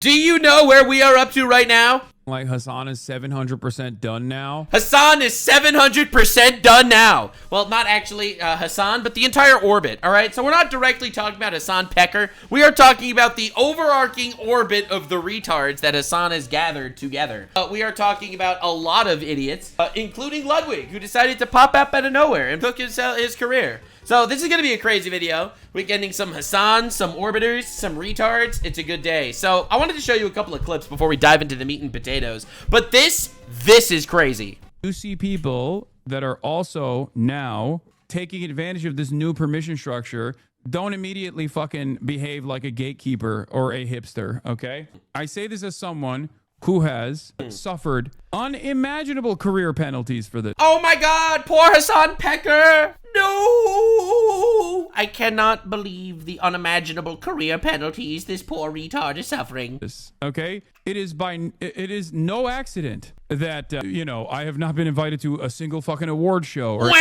Do you know where we are up to right now? Like Hasan is 700% done now. Hasan is 700% done now. Well, not actually Hasan, but the entire orbit, all right? So we're not directly talking about Hasan Piker. We are talking about the overarching orbit of the retards that Hasan has gathered together. We are talking about a lot of idiots, including Ludwig, who decided to pop up out of nowhere and took his career. So this is going to be a crazy video. We're getting some Hasan, some orbiters, some retards. It's a good day. So I wanted to show you a couple of clips before we dive into the meat and potatoes. But this is crazy. You see people that are also now taking advantage of this new permission structure. Don't immediately fucking behave like a gatekeeper or a hipster, okay? I say this as someone who has suffered unimaginable career penalties for this. Oh my God, poor Hasan Piker. No, I cannot believe the unimaginable career penalties this poor retard is suffering. Okay, it is no accident that you know, I have not been invited to a single fucking award show or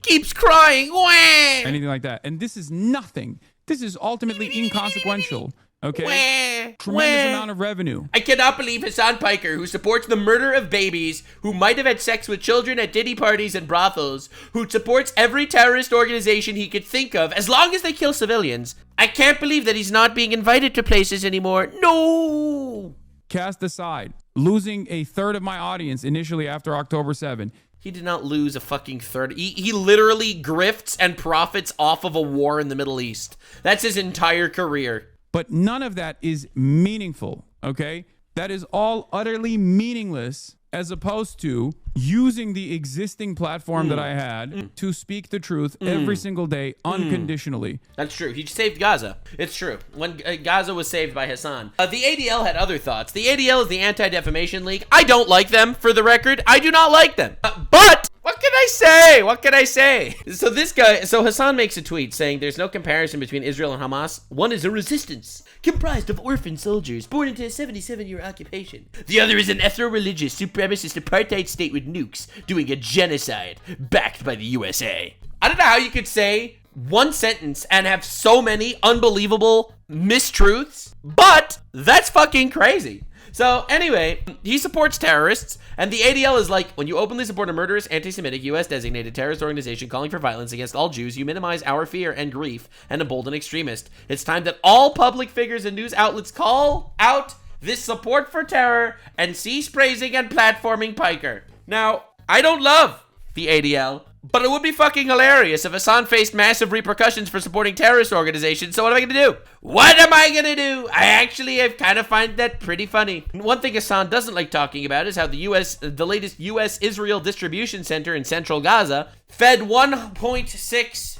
keeps crying anything like that. And this is nothing. This is ultimately inconsequential. Okay, tremendous amount of revenue. I cannot believe Hasan Piker, who supports the murder of babies, who might have had sex with children at diddy parties and brothels, who supports every terrorist organization he could think of, as long as they kill civilians. I can't believe that he's not being invited to places anymore. No! Cast aside, losing a third of my audience initially after October 7. He did not lose a fucking third. He literally grifts and profits off of a war in the Middle East. That's his entire career. But none of that is meaningful, okay? That is all utterly meaningless as opposed to using the existing platform that I had to speak the truth every single day unconditionally. That's true. He saved Gaza. It's true. When Gaza was saved by Hasan. The ADL had other thoughts. The ADL is the Anti-Defamation League. I don't like them, for the record. I do not like them. But what can I say? What can I say? So Hasan makes a tweet saying there's no comparison between Israel and Hamas. One is a resistance comprised of orphan soldiers born into a 77-year occupation. The other is an ethno-religious supremacist apartheid state with nukes doing a genocide backed by the USA. I don't know how you could say one sentence and have so many unbelievable mistruths, but that's fucking crazy. So anyway, he supports terrorists, and the ADL is like, when you openly support a murderous, anti-Semitic, US-designated terrorist organization calling for violence against all Jews, you minimize our fear and grief and embolden extremists. It's time that all public figures and news outlets call out this support for terror and cease praising and platforming Piker. Now, I don't love the ADL, but it would be fucking hilarious if Hasan faced massive repercussions for supporting terrorist organizations. So what am I going to do? What am I going to do? I kind of find that pretty funny. One thing Hasan doesn't like talking about is how the latest US-Israel distribution center in central Gaza fed 1.6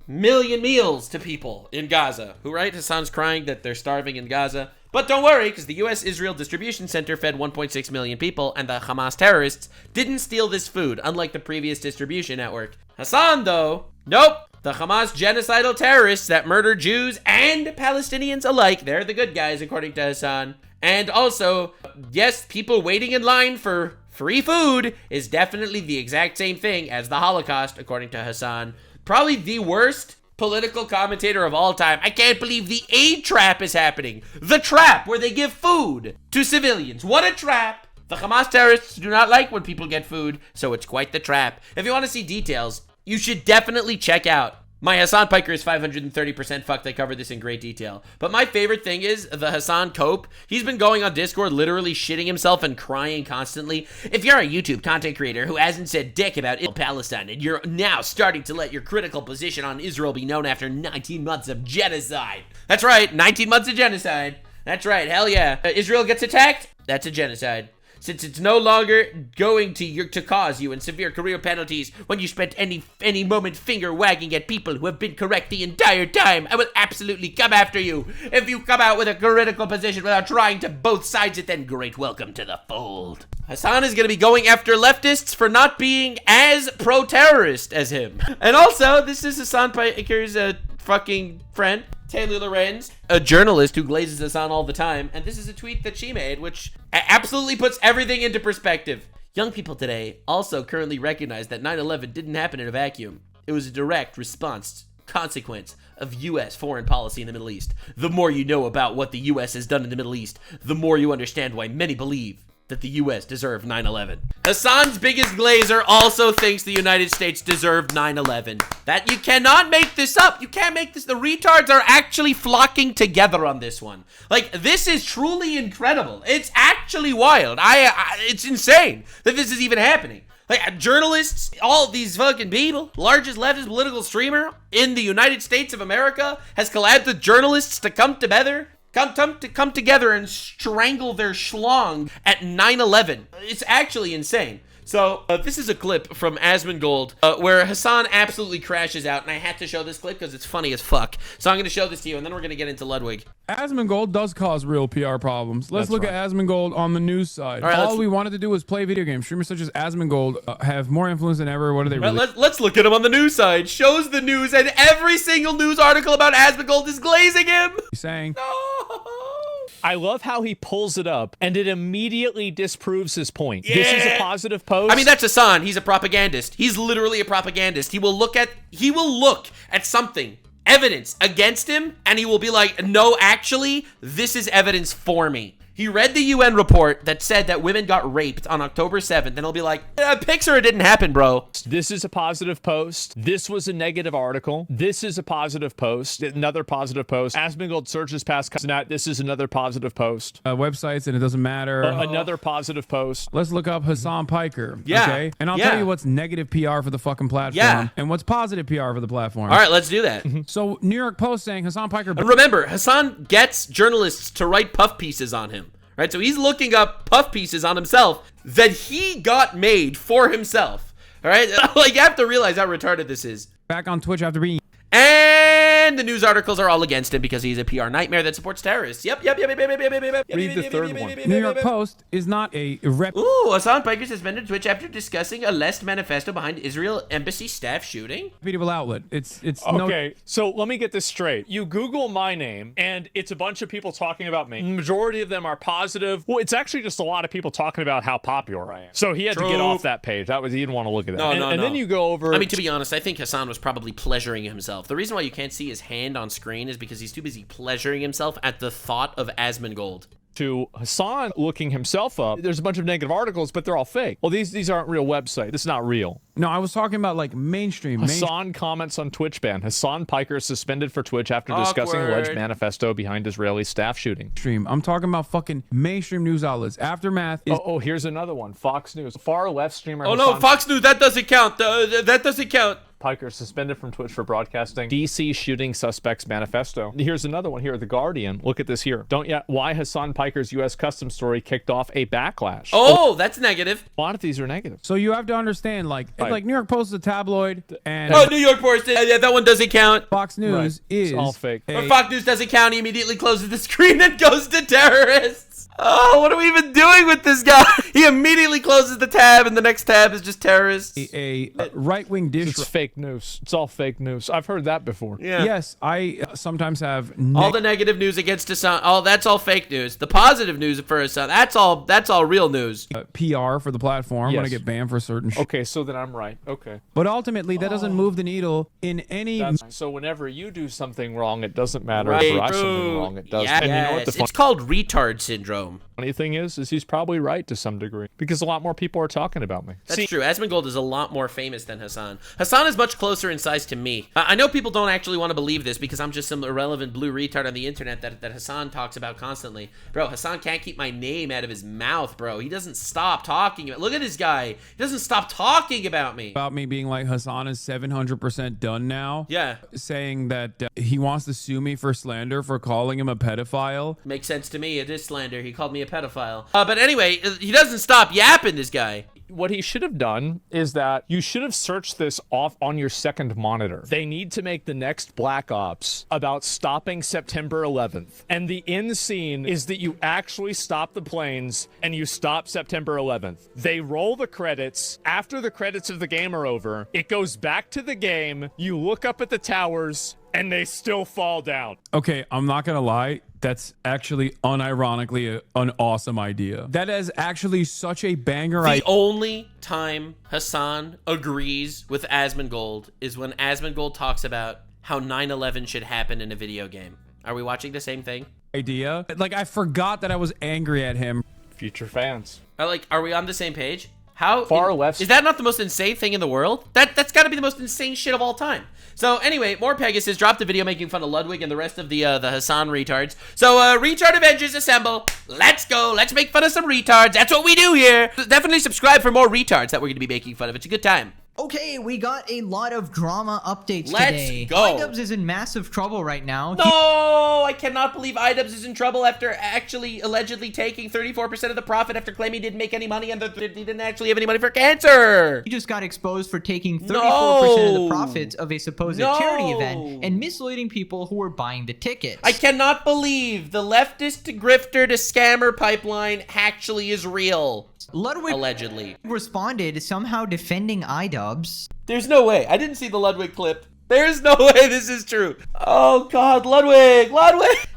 million meals to people in Gaza. Who, right? Hasan's crying that they're starving in Gaza. But don't worry, because the US-Israel Distribution Center fed 1.6 million people, and the Hamas terrorists didn't steal this food, unlike the previous distribution network. Hasan, though, nope. The Hamas genocidal terrorists that murder Jews and Palestinians alike, they're the good guys, according to Hasan. And also, yes, people waiting in line for free food is definitely the exact same thing as the Holocaust, according to Hasan. Probably the worst political commentator of all time. I can't believe the aid trap is happening. The trap where they give food to civilians. What a trap. The Hamas terrorists do not like when people get food, so it's quite the trap. If you want to see details, you should definitely check out my Hasan Piker is 530% fucked. I covered this in great detail. But my favorite thing is the Hasan cope. He's been going on Discord literally shitting himself and crying constantly. If you're a YouTube content creator who hasn't said dick about Palestine and you're now starting to let your critical position on Israel be known after 19 months of genocide. That's right, 19 months of genocide. That's right, hell yeah. Israel gets attacked, that's a genocide. Since it's no longer going to cause you in severe career penalties when you spent any moment finger wagging at people who have been correct the entire time, I will absolutely come after you. If you come out with a critical position without trying to both sides it, then great welcome to the fold. Hasan is going to be going after leftists for not being as pro-terrorist as him. And also, this is Hasan Piker's fucking friend, Taylor Lorenz, a journalist who glazes Hasan all the time, and this is a tweet that she made, which absolutely puts everything into perspective. Young people today also currently recognize that 9/11 didn't happen in a vacuum. It was a direct response consequence of U.S. foreign policy in the Middle East. The more you know about what the U.S. has done in the Middle East, the more you understand why many believe that the U.S. deserved 9/11. Hasan's biggest glazer also thinks the United States deserved 9/11. That you cannot make this up. You can't make this. The retards are actually flocking together on this one. Like, this is truly incredible. It's actually wild. It's insane that this is even happening. Like, journalists, all these fucking people, largest leftist political streamer in the United States of America has collabed with journalists to come together and strangle their schlong at 9/11. It's actually insane. So this is a clip from Asmongold where Hasan absolutely crashes out, and I had to show this clip because it's funny as fuck. So I'm going to show this to you, and then we're going to get into Ludwig. Asmongold does cause real PR problems. Let's look at Asmongold on the news side. All we wanted to do was play video games. Streamers such as Asmongold have more influence than ever. What are they really? Let's look at him on the news side. Shows the news, and every single news article about Asmongold is glazing him. He's saying, no. I love how he pulls it up and it immediately disproves his point. Yeah. This is a positive post. I mean, that's Hasan. He's a propagandist. He's literally a propagandist. He will look at something, evidence against him, and he will be like, no, actually, this is evidence for me. He read the UN report that said that women got raped on October 7th, and he'll be like, Piker, it didn't happen, bro. This is a positive post. This was a negative article. This is a positive post. Another positive post. Asmongold searches past Nat. This is another positive post. Websites, and it doesn't matter. Another positive post. Let's look up Hasan Piker. Yeah. Okay? And I'll tell you what's negative PR for the fucking platform and what's positive PR for the platform. All right, let's do that. So, New York Post saying Hasan Piker... And remember, Hasan gets journalists to write puff pieces on him. Right, so he's looking up puff pieces on himself that he got made for himself. All right, like, you have to realize how retarded this is. Back on Twitch after being... And the news articles are all against him because he's a PR nightmare that supports terrorists. Yep. Read the third one. New York Post is not a rep... Ooh, Hasan Piker suspended Twitch after discussing a left manifesto behind Israel embassy staff shooting. Reputable outlet. It's okay, so let me get this straight. You Google my name, and it's a bunch of people talking about me. The majority of them are positive. Well, it's actually just a lot of people talking about how popular I am. So he had to get off that page. He didn't want to look at that. And then you go over... I mean, to be honest, I think Hasan was probably pleasuring himself. The reason why you can't see his hand on screen is because he's too busy pleasuring himself at the thought of Asmongold. To Hasan looking himself up, there's a bunch of negative articles, but they're all fake. Well, these aren't real websites. This is not real. No, I was talking about like mainstream. Hasan comments on Twitch ban. Hasan Piker suspended for Twitch after discussing alleged manifesto behind Israeli staff shooting. I'm talking about fucking mainstream news outlets. Aftermath is... Oh, here's another one. Fox News. Far left streamer. Oh, no, Fox News. That doesn't count. That doesn't count. Piker suspended from Twitch for broadcasting DC shooting suspects manifesto. Here's another one here, The Guardian. Look at this here. Why Hasan Piker's U.S. customs story kicked off a backlash. Oh, that's negative. A lot of these are negative. So you have to understand, like New York Post is a tabloid, and New York Post, yeah, that one doesn't count. Fox News is it's all fake. Fox News doesn't count. He immediately closes the screen and goes to terrorists. Oh, what are we even doing with this guy? He immediately closes the tab, and the next tab is just terrorists. A right-wing dish. It's fake news. It's all fake news. I've heard that before. Yeah. Yes, I sometimes have... all the negative news against Hasan, that's all fake news. The positive news for Hasan, that's all real news. PR for the platform when I get banned for certain shit. Okay, so then I'm right. Okay. But ultimately, that doesn't move the needle in any... So whenever you do something wrong, it doesn't matter. If I do something wrong, it does. Yeah, and you know what it's called retard syndrome. Funny thing is he's probably right to some degree because a lot more people are talking about me. That's true. Asmongold is a lot more famous than Hasan. Hasan is much closer in size to me. I know people don't actually want to believe this because I'm just some irrelevant blue retard on the internet that Hasan talks about constantly. Bro, Hasan can't keep my name out of his mouth, bro. He doesn't stop talking about... Look at this guy. He doesn't stop talking about me. About me being like, Hasan is 700% done now. Yeah. Saying that he wants to sue me for slander for calling him a pedophile. Makes sense to me. It is slander. He called me a pedophile. But anyway, he doesn't stop yapping, this guy. What he should have done is that you should have searched this off on your second monitor. They need to make the next Black Ops about stopping September 11th. And the end scene is that you actually stop the planes and you stop September 11th. They roll the credits. After the credits of the game are over, it goes back to the game. You look up at the towers and they still fall down. Okay, I'm not gonna lie. That's actually unironically an awesome idea. That is actually such a banger idea. The only time Hasan agrees with Asmongold is when Asmongold talks about how 9/11 should happen in a video game. Are we watching the same thing? Idea. Like, I forgot that I was angry at him. Future fans. Are we on the same page? How Far left. Is that not the most insane thing in the world? That's got to be the most insane shit of all time. So anyway, more Pegasus dropped a video making fun of Ludwig and the rest of the Hasan retards. So retard Avengers assemble. Let's go. Let's make fun of some retards. That's what we do here. Definitely subscribe for more retards that we're going to be making fun of. It's a good time. Okay, we got a lot of drama updates Let's today. go. Idubbbz is in massive trouble right now. No, I cannot believe Idubbbz is in trouble after actually allegedly taking 34% of the profit after claiming he didn't make any money and he didn't actually have any money for cancer. He just got exposed for taking 34% of the No. profits of a supposed No. charity event and misleading people who were buying the tickets. I cannot believe the leftist grifter to scammer pipeline actually is real. Ludwig Allegedly. responded somehow defending Idubbbz. There's no way. I didn't see the Ludwig clip. There's no way this is true. Oh God, Ludwig!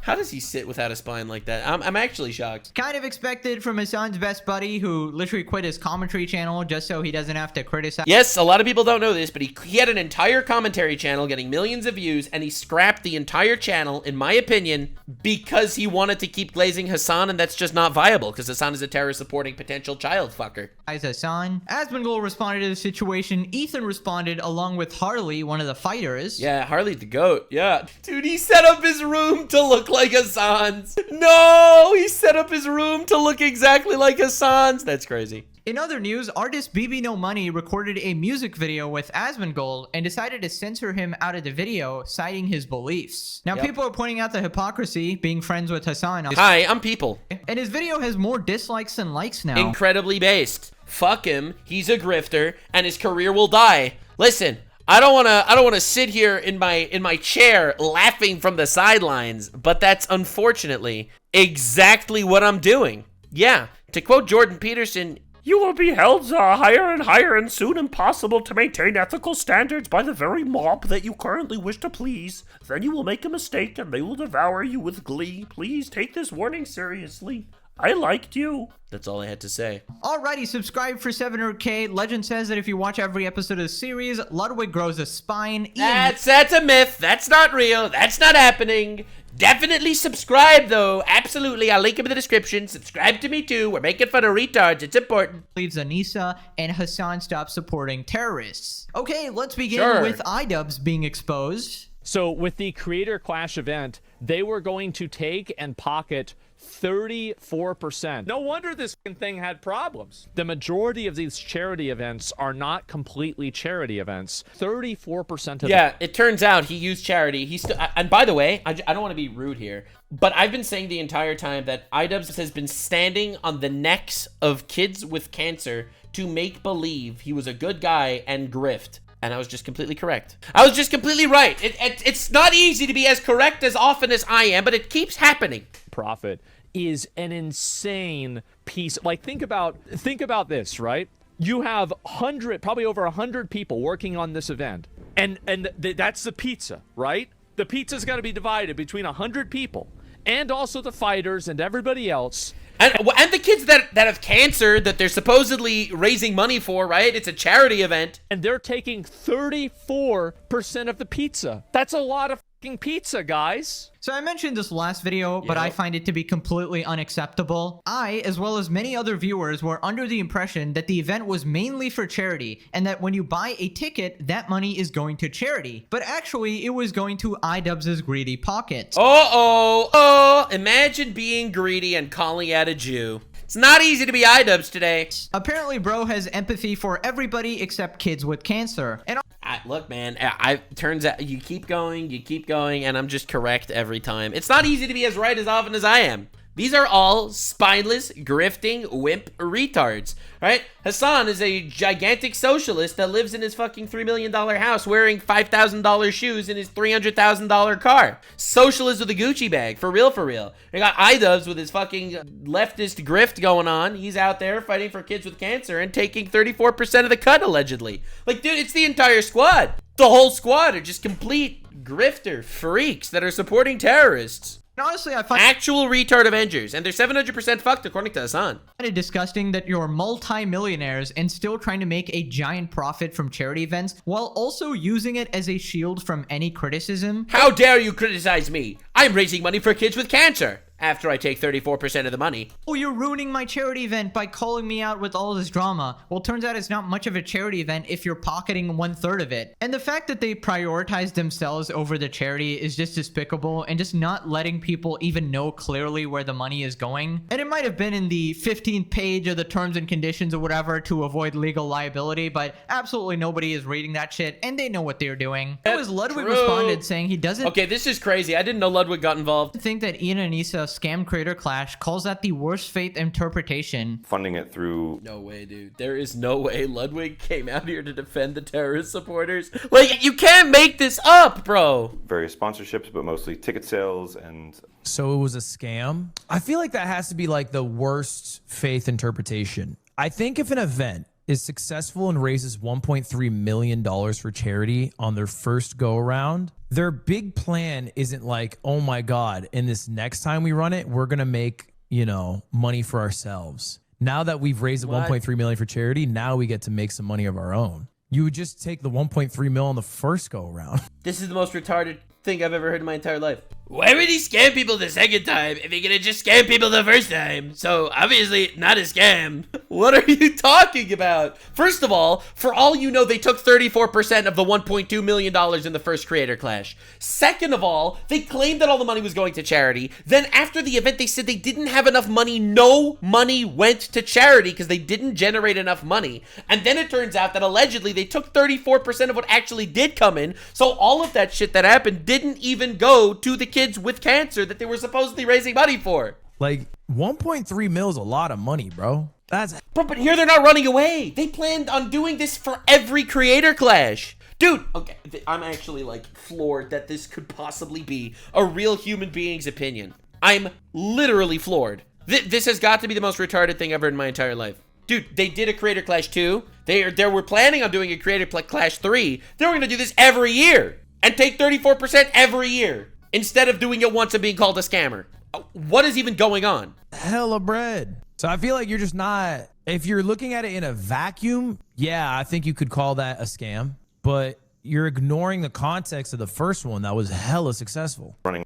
How does he sit without a spine like that? I'm actually shocked. Kind of expected from Hassan's best buddy who literally quit his commentary channel just so he doesn't have to criticize. Yes, a lot of people don't know this, but he had an entire commentary channel getting millions of views, and he scrapped the entire channel, in my opinion, because he wanted to keep glazing Hasan, and that's just not viable, because Hasan is a terror-supporting potential child fucker. Hassan. Asmongold responded to the situation. Ethan responded along with Harley, one of the fighters. Yeah, Harley's the GOAT, yeah. Dude, he set up his room to look like Hasan's. No, he set up his room to look exactly like Hasan's. That's crazy. In other news, artist BB No Money recorded a music video with Asmongold and decided to censor him out of the video, citing his beliefs. Now, Yep. people are pointing out the hypocrisy being friends with Hasan. Hi, I'm People. And his video has more dislikes than likes now. Incredibly based. Fuck him. He's a grifter, and his career will die. Listen, I don't wanna sit here in my chair laughing from the sidelines, but that's unfortunately exactly what I'm doing. Yeah, to quote Jordan Peterson, You will be held higher and higher and soon impossible to maintain ethical standards by the very mob that you currently wish to please. Then you will make a mistake and they will devour you with glee. Please take this warning seriously. I liked you. that's all I had to say. Alrighty, subscribe for 700k. Legend says that if you watch every episode of the series, Ludwig grows a spine. That's a myth. That's not real. That's not happening. Definitely subscribe, though. Absolutely. I'll link him in the description. Subscribe to me, too. We're making fun of retards. It's important. Leaves Anissa and Hassan stop supporting terrorists. Okay, let's begin Sure. with Idubbbz being exposed. So with the Creator Clash event, they were going to take and pocket 34%. No wonder this thing had problems. The majority of these charity events are not completely charity events. 34% of Yeah, it turns out he used charity. And by the way, I don't want to be rude here, but I've been saying the entire time that Idubbbz has been standing on the necks of kids with cancer to make believe he was a good guy and grift. And I was just completely correct. I was just completely right. It's not easy to be as correct as often as I am, but it keeps happening. profit is an insane piece. Like, think about this, right? You have probably over 100 people working on this event, and that's the pizza, right? The pizza's got to be divided between 100 people, and also the fighters and everybody else. And the kids that have cancer that they're supposedly raising money for, right? It's a charity event. And they're taking 34% of the pizza. That's a lot of fucking pizza, guys. So I mentioned this last video, but I find it to be completely unacceptable. I, as well as many other viewers, were under the impression that the event was mainly for charity, and that when you buy a ticket, that money is going to charity. But actually, it was going to Idubbbz's greedy pockets. Oh, imagine being greedy and calling out a Jew. It's not easy to be Idubbbz today. Apparently, bro has empathy for everybody except kids with cancer. And Look, man, turns out you keep going, and I'm just correct every time. It's not easy to be as right as often as I am. These are all spineless, grifting, wimp retards, right? Hasan is a gigantic socialist that lives in his fucking $3 million house wearing $5,000 shoes in his $300,000 car. Socialist with a Gucci bag, for real, for real. We got Idubbbz with his fucking leftist grift going on. He's out there fighting for kids with cancer and taking 34% of the cut, allegedly. Like, dude, it's the entire squad. The whole squad are just complete grifter freaks that are supporting terrorists. And honestly, I find Actual retard Avengers, and they're 700% fucked according to Hasan. it disgusting that you're multi-millionaires and still trying to make a giant profit from charity events while also using it as a shield from any criticism. How dare you criticize me? I'm raising money for kids with cancer. After I take 34% of the money. Oh, you're ruining my charity event by calling me out with all this drama. Well, turns out it's not much of a charity event if you're pocketing 1/3 of it. And the fact that they prioritize themselves over the charity is just despicable and just not letting people even know clearly where the money is going. And it might have been in the 15th page of the terms and conditions or whatever to avoid legal liability, but absolutely nobody is reading that shit and they know what they're doing. It was Ludwig true. responded saying he doesn't Okay, this is crazy. I didn't know Ludwig got involved. think that Ian and Issa scam creator clash, calls that the worst faith interpretation. Funding it through No way, dude. There is no way Ludwig came out here to defend the terrorist supporters. Like, you can't make this up, bro. various sponsorships, but mostly ticket sales and So it was a scam. I feel like that has to be like the worst faith interpretation. I think if an event is successful and raises $1.3 million for charity on their first go around, their big plan isn't like, oh my God, and this next time we run it, we're going to make, money for ourselves. Now that we've raised What? $1.3 million for charity, now we get to make some money of our own. You would just take the $1.3 million on the first go around. This is the most retarded thing I've ever heard in my entire life. Why would he scam people the second time if he could have just scammed people the first time? So, obviously, not a scam. What are you talking about? First of all, for all you know, they took 34% of the $1.2 million in the first creator clash. Second of all, they claimed that all the money was going to charity. Then after the event, they said they didn't have enough money. No money went to charity because they didn't generate enough money. And then it turns out that allegedly they took 34% of what actually did come in. So all of that shit that happened didn't even go to the kids with cancer that they were supposedly raising money for. Like 1.3 mil is a lot of money, bro. That's But here they're not running away. They planned on doing this for every creator clash. Dude, okay, I'm actually like floored that this could possibly be a real human being's opinion. I'm literally floored. This has got to be the most retarded thing ever in my entire life. Dude, they did a creator clash 2. They were planning on doing a creator clash 3. They were going to do this every year and take 34% every year instead of doing it once and being called a scammer. What is even going on? hella bread. So I feel like you're just not, if you're looking at it in a vacuum, yeah, I think you could call that a scam, but you're ignoring the context of the first one that was hella successful. running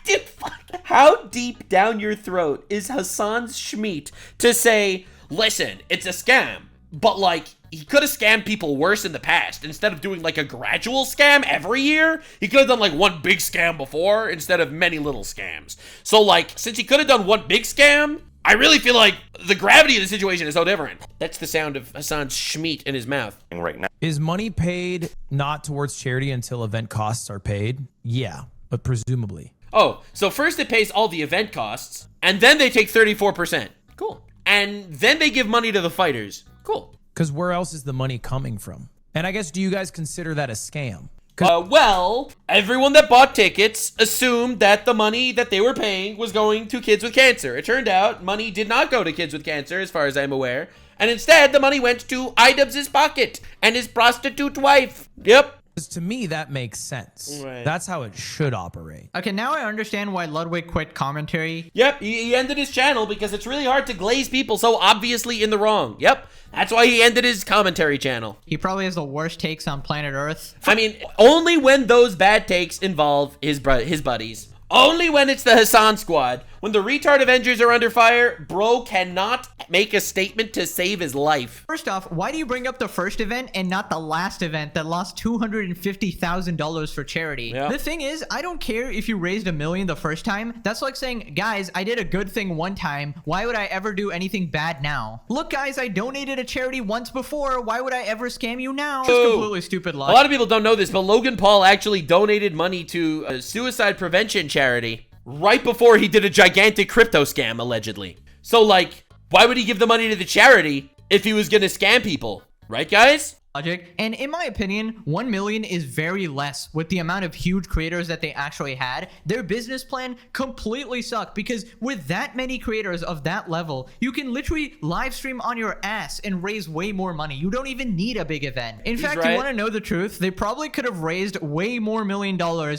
Dude, fuck. How deep down your throat is Hassan's schmeat to say, listen, it's a scam, but like, he could have scammed people worse in the past. Instead of doing like a gradual scam every year, he could have done like one big scam before instead of many little scams. So like, since he could have done one big scam, I really feel like the gravity of the situation is so different. That's the sound of Hassan's schmeat in his mouth. right now. Is money paid not towards charity until event costs are paid? Yeah, but presumably. Oh, so first it pays all the event costs, and then they take 34%. Cool. And then they give money to the fighters. Cool. Because where else is the money coming from? And I guess, do you guys consider that a scam? Well, everyone that bought tickets assumed that the money that they were paying was going to kids with cancer. It turned out money did not go to kids with cancer, as far as I'm aware. And instead, the money went to Idubbbz' pocket and his prostitute wife. Yep. Because to me, that makes sense. Right. That's how it should operate. Okay, now I understand why Ludwig quit commentary. Yep, he ended his channel because it's really hard to glaze people so obviously in the wrong. Yep, that's why he ended his commentary channel. He probably has the worst takes on planet Earth. I mean, only when those bad takes involve his buddies. Only when it's the Hasan squad. When the retard Avengers are under fire, bro cannot make a statement to save his life. First off, why do you bring up the first event and not the last event that lost $250,000 for charity? Yeah. The thing is, I don't care if you raised $1 million the first time. That's like saying, guys, I did a good thing one time. Why would I ever do anything bad now? Look, guys, I donated a charity once before. Why would I ever scam you now? It's Ooh. completely stupid A logic. lot of people don't know this, but Logan Paul actually donated money to a suicide prevention charity right before he did a gigantic crypto scam, allegedly. So, like, why would he give the money to the charity if he was gonna scam people? Right, guys? logic. And in my opinion, 1 million is very less with the amount of huge creators that they actually had. Their business plan completely sucked because with that many creators of that level, you can literally live stream on your ass and raise way more money. You don't even need a big event. In fact, right. You want to know the truth? They probably could have raised way more $1 million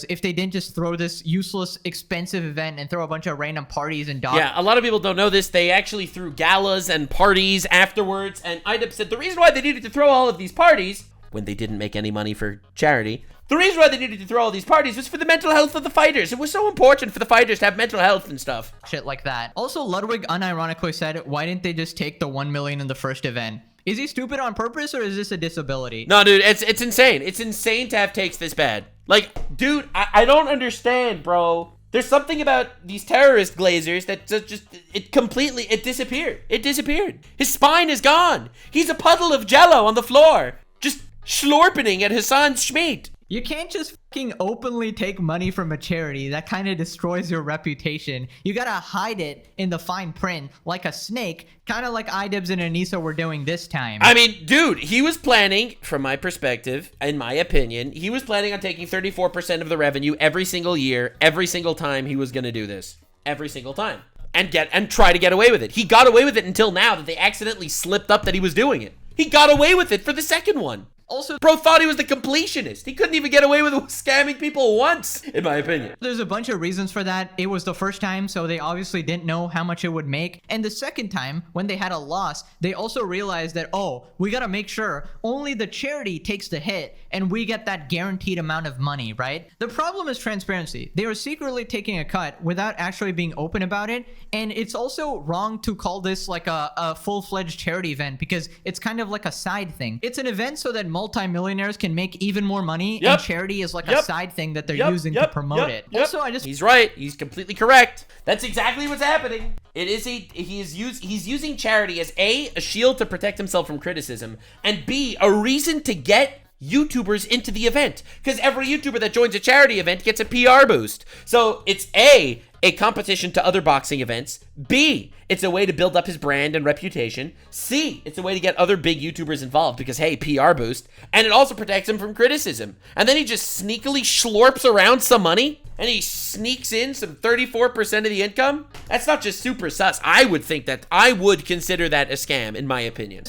if they didn't just throw this useless, expensive event and throw a bunch of random parties and dogs. Yeah, a lot of people don't know this. They actually threw galas and parties afterwards, and Idubbbz said the reason why they needed to throw all of these parties, when they didn't make any money for charity, the reason why they needed to throw all these parties was for the mental health of the fighters. It was so important for the fighters to have mental health and stuff. Shit like that. Also, Ludwig unironically said, why didn't they just take the 1 million in the first event? Is he stupid on purpose or is this a disability? No, dude, it's insane. It's insane to have takes this bad. Like, dude, I don't understand, bro. There's something about these terrorist glazers that it disappeared. It disappeared. His spine is gone. He's a puddle of jello on the floor, just slorpening at Hasan's schmeat. You can't just fucking openly take money from a charity. That kind of destroys your reputation. You gotta hide it in the fine print like a snake, kind of like Idubbbz and Anissa were doing this time. I mean, dude, he was planning, from my perspective, in my opinion, he was planning on taking 34% of the revenue every single year, every single time he was gonna do this. Every single time. And try to get away with it. He got away with it until now that they accidentally slipped up that he was doing it. He got away with it for the second one. Also, bro thought he was the completionist. He couldn't even get away with scamming people once, in my opinion. There's a bunch of reasons for that. It was the first time, so they obviously didn't know how much it would make. And the second time, when they had a loss, they also realized that, oh, we gotta make sure only the charity takes the hit and we get that guaranteed amount of money, right? The problem is transparency. They were secretly taking a cut without actually being open about it. And it's also wrong to call this like a full-fledged charity event because it's kind of like a side thing. It's an event so that multi-millionaires can make even more money, and charity is like a side thing that they're using to promote it. Also, he's right. He's completely correct. That's exactly what's happening. He's using charity as a shield to protect himself from criticism, and B, a reason to get YouTubers into the event, because every YouTuber that joins a charity event gets a PR boost. So it's A, competition to other boxing events. B, it's a way to build up his brand and reputation. C, it's a way to get other big YouTubers involved because, hey, PR boost. And it also protects him from criticism. And then he just sneakily slurps around some money and he sneaks in some 34% of the income. That's not just super sus. I would consider that a scam, in my opinion.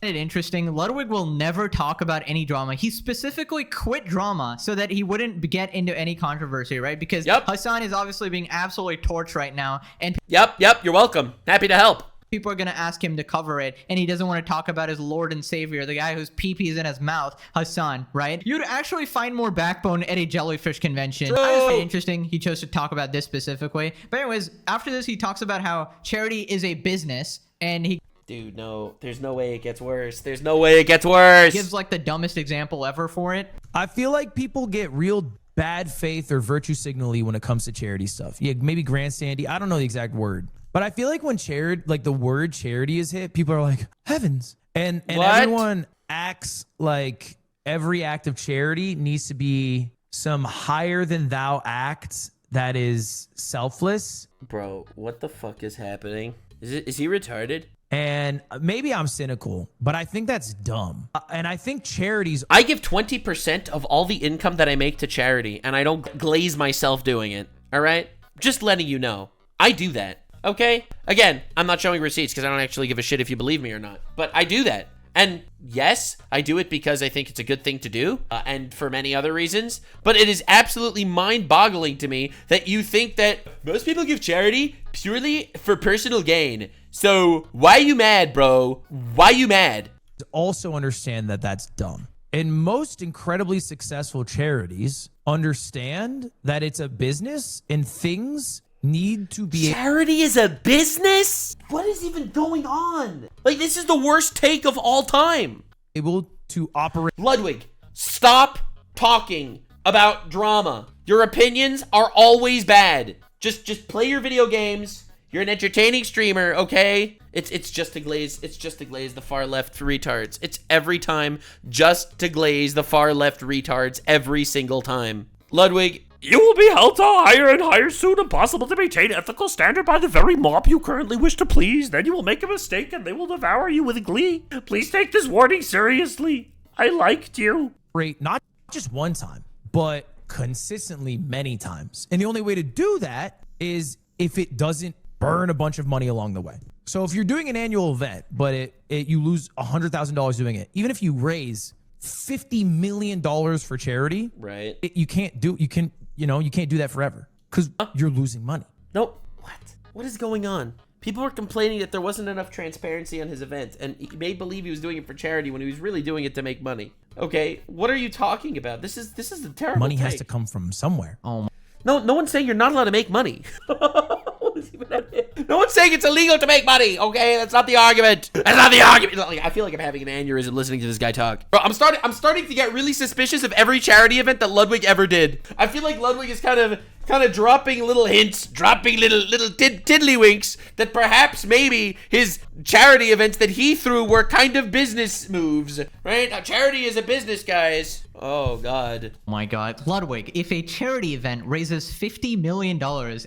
It interesting. Ludwig will never talk about any drama. He specifically quit drama so that he wouldn't get into any controversy, right? Because Hasan is obviously being absolutely torched right now, and Yep, you're welcome. Happy to help. people are going to ask him to cover it, and he doesn't want to talk about his Lord and Savior, the guy whose pee-pee is in his mouth, Hasan, right? You'd actually find more backbone at a jellyfish convention. I just find it interesting he chose to talk about this specifically. But anyways, after this, he talks about how charity is a business, and he Dude, no. There's no way it gets worse. There's no way it gets worse. gives like the dumbest example ever for it. I feel like people get real bad faith or virtue signally when it comes to charity stuff. Yeah, maybe grandstandy. I don't know the exact word. But I feel like when the word charity is hit, people are like, heavens. And everyone acts like every act of charity needs to be some higher than thou act that is selfless. Bro, what the fuck is happening? Is he retarded? And maybe I'm cynical, but I think that's dumb. And I think charities... I give 20% of all the income that I make to charity, and I don't glaze myself doing it, all right? Just letting you know. I do that, okay? Again, I'm not showing receipts because I don't actually give a shit if you believe me or not, but I do that. And yes, I do it because I think it's a good thing to do, and for many other reasons, but it is absolutely mind-boggling to me that you think that most people give charity purely for personal gain. So why you mad, bro? Why you mad? Also understand that that's dumb. And most incredibly successful charities understand that it's a business and things need to be... Charity is a business? What is even going on? Like, this is the worst take of all time. able to operate... Ludwig, stop talking about drama. Your opinions are always bad. Just play your video games. You're an entertaining streamer, okay? It's just to glaze the far left retards. It's every time just to glaze the far left retards every single time. Ludwig, you will be held to higher and higher soon, impossible to maintain ethical standard by the very mob you currently wish to please. Then you will make a mistake and they will devour you with glee. Please take this warning seriously. I liked you. Great, not just one time, but consistently many times. And the only way to do that is if it doesn't burn a bunch of money along the way. So if you're doing an annual event, but you lose $100,000 doing it, even if you raise $50 million for charity, Right. you can't do that forever because you're losing money. Nope. What is going on? People were complaining that there wasn't enough transparency on his event, and he made believe he was doing it for charity when he was really doing it to make money. Okay, what are you talking about? This is a terrible Money has take. to come from somewhere. Oh, No one's saying you're not allowed to make money. No one's saying it's illegal to make money, okay? That's not the argument. That's not the argument. Like, I feel like I'm having an aneurysm listening to this guy talk. Bro, I'm starting to get really suspicious of every charity event that Ludwig ever did. I feel like Ludwig is kind of dropping little hints, dropping little tiddlywinks that perhaps maybe his charity events that he threw were kind of business moves, right? Now, charity is a business, guys. Oh, God. my God. Ludwig, if a charity event raises $50 million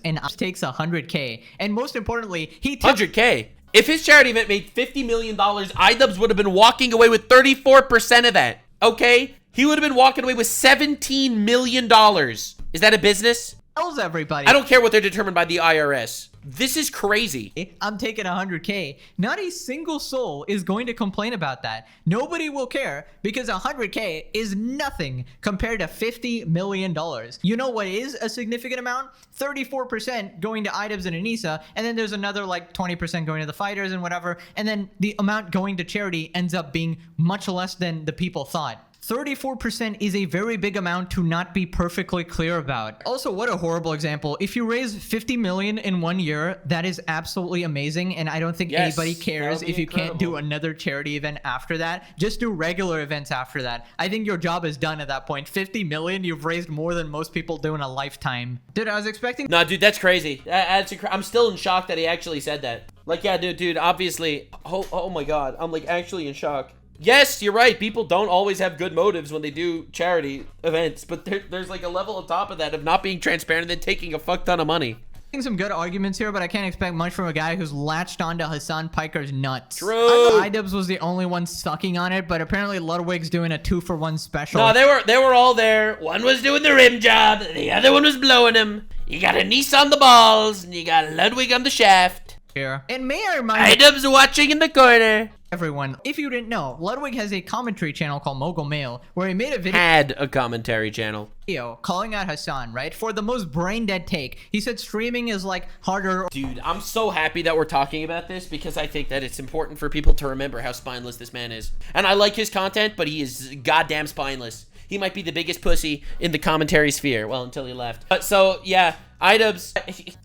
and takes $100K, and most importantly, he takes 100K. If his charity event made $50 million, Idubbbz would have been walking away with 34% of that, okay? He would have been walking away with $17 million. Is that a business? tells everybody. I don't care what they're determined by the IRS. This is crazy. I'm taking 100K. Not a single soul is going to complain about that. Nobody will care because 100K is nothing compared to $50 million. You know what is a significant amount? 34% going to Idubbbz and Anissa, and then there's another like 20% going to the fighters and whatever, and then the amount going to charity ends up being much less than the people thought. 34% is a very big amount to not be perfectly clear about. Also, what a horrible example. If you raise 50 million in 1 year, that is absolutely amazing, and I don't think anybody cares if you can't do another charity event after that. Just do regular events after that. I think your job is done at that point. 50 million, you've raised more than most people do in a lifetime. Dude, I was expecting... No, dude, that's crazy. I'm still in shock that he actually said that. Like, yeah, dude, obviously... Oh my God, I'm like actually in shock. Yes, you're right. People don't always have good motives when they do charity events, but there's like a level on top of that of not being transparent and then taking a fuck ton of money. Some good arguments here, but I can't expect much from a guy who's latched onto Hasan Piker's nuts. True. Idubbbz was the only one sucking on it, but apparently Ludwig's doing a 2-for-1 special. No, they were all there. One was doing the rim job, the other one was blowing him. You got Anissa on the balls, and you got Ludwig on the shaft. Here. And may I remind Idubbbz watching in the corner. everyone, if you didn't know, Ludwig has a commentary channel called Mogul Mail, where he made a Had a commentary channel. video calling out Hasan, right? For the most brain dead take. He said streaming is like harder. Dude, I'm so happy that we're talking about this because I think that it's important for people to remember how spineless this man is. And I like his content, but he is goddamn spineless. He might be the biggest pussy in the commentary sphere. Well, until he left. But so, yeah, Idubbbz...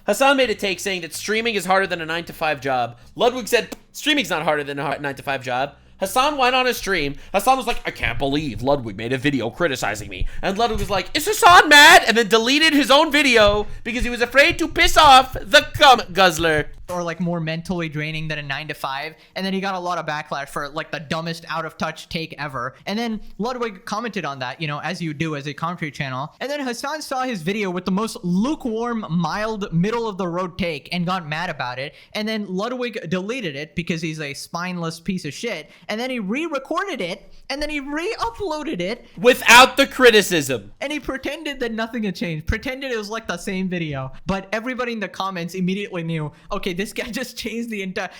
Hasan made a take saying that streaming is harder than a 9-to-5 job. Ludwig said, streaming's not harder than a 9-to-5 job. Hasan went on a stream. Hasan was like, I can't believe Ludwig made a video criticizing me. And Ludwig was like, is Hasan mad? And then deleted his own video because he was afraid to piss off the cum guzzler. Or like more mentally draining than a 9-to-5, and then he got a lot of backlash for like the dumbest out of touch take ever. And then Ludwig commented on that, you know, as you do as a commentary channel. And then Hasan saw his video with the most lukewarm, mild, middle of the road take and got mad about it. And then Ludwig deleted it because he's a spineless piece of shit. And then he re-recorded it, and then he re-uploaded it without the criticism. and he pretended that nothing had changed. Pretended it was like the same video. But everybody in the comments immediately knew, okay, this guy just changed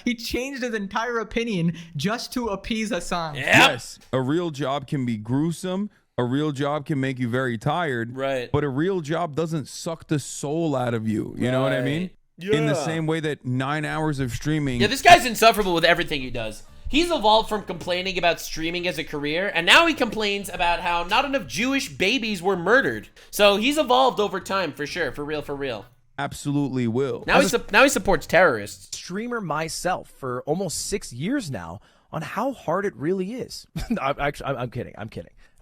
he changed his entire opinion just to appease Hasan. Yep. Yes, a real job can be gruesome. A real job can make you very tired. Right. But a real job doesn't suck the soul out of you. You know what I mean? In the same way that 9 hours of streaming. Yeah, this guy's insufferable with everything he does. He's evolved from complaining about streaming as a career, and now he complains about how not enough Jewish babies were murdered. So he's evolved over time, for sure, for real. Absolutely will. Now he supports terrorists. Streamer myself for almost 6 years now on how hard it really is. I'm kidding.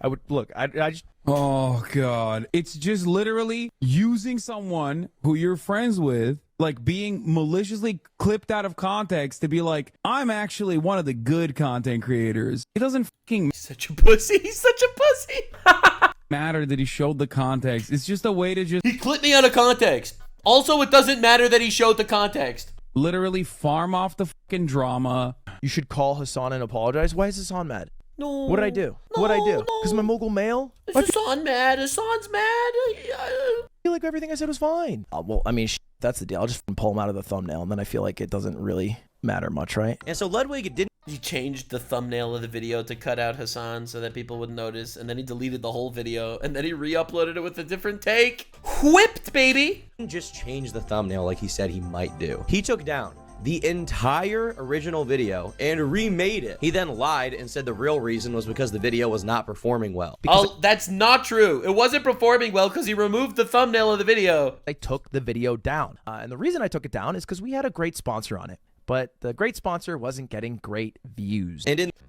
I would look. I just. Oh God, it's just literally using someone who you're friends with, like being maliciously clipped out of context to be like, I'm actually one of the good content creators. It doesn't fucking Such a pussy. He's such a pussy. matter that he showed the context. It's just a way to just He clipped me out of context. Also, it doesn't matter that he showed the context. literally farm off the fucking drama. You should call Hasan and apologize. Why is Hasan mad? No. What did I do? What did I do? Because I'm a mogul male? Is Hasan mad? Hasan's mad. I feel like everything I said was fine. Well, I mean, that's the deal. I'll just pull him out of the thumbnail, and then I feel like it doesn't really matter much, right? And so Ludwig didn't. He changed the thumbnail of the video to cut out Hasan so that people wouldn't notice, and then he deleted the whole video, and then he re-uploaded it with a different take. Whipped, baby! Just change the thumbnail like he said he might do. He took down the entire original video and remade it. He then lied and said the real reason was because the video was not performing well. Oh, that's not true. It wasn't performing well because he removed the thumbnail of the video. I took the video down. And the reason I took it down is because we had a great sponsor on it. But the great sponsor wasn't getting great views.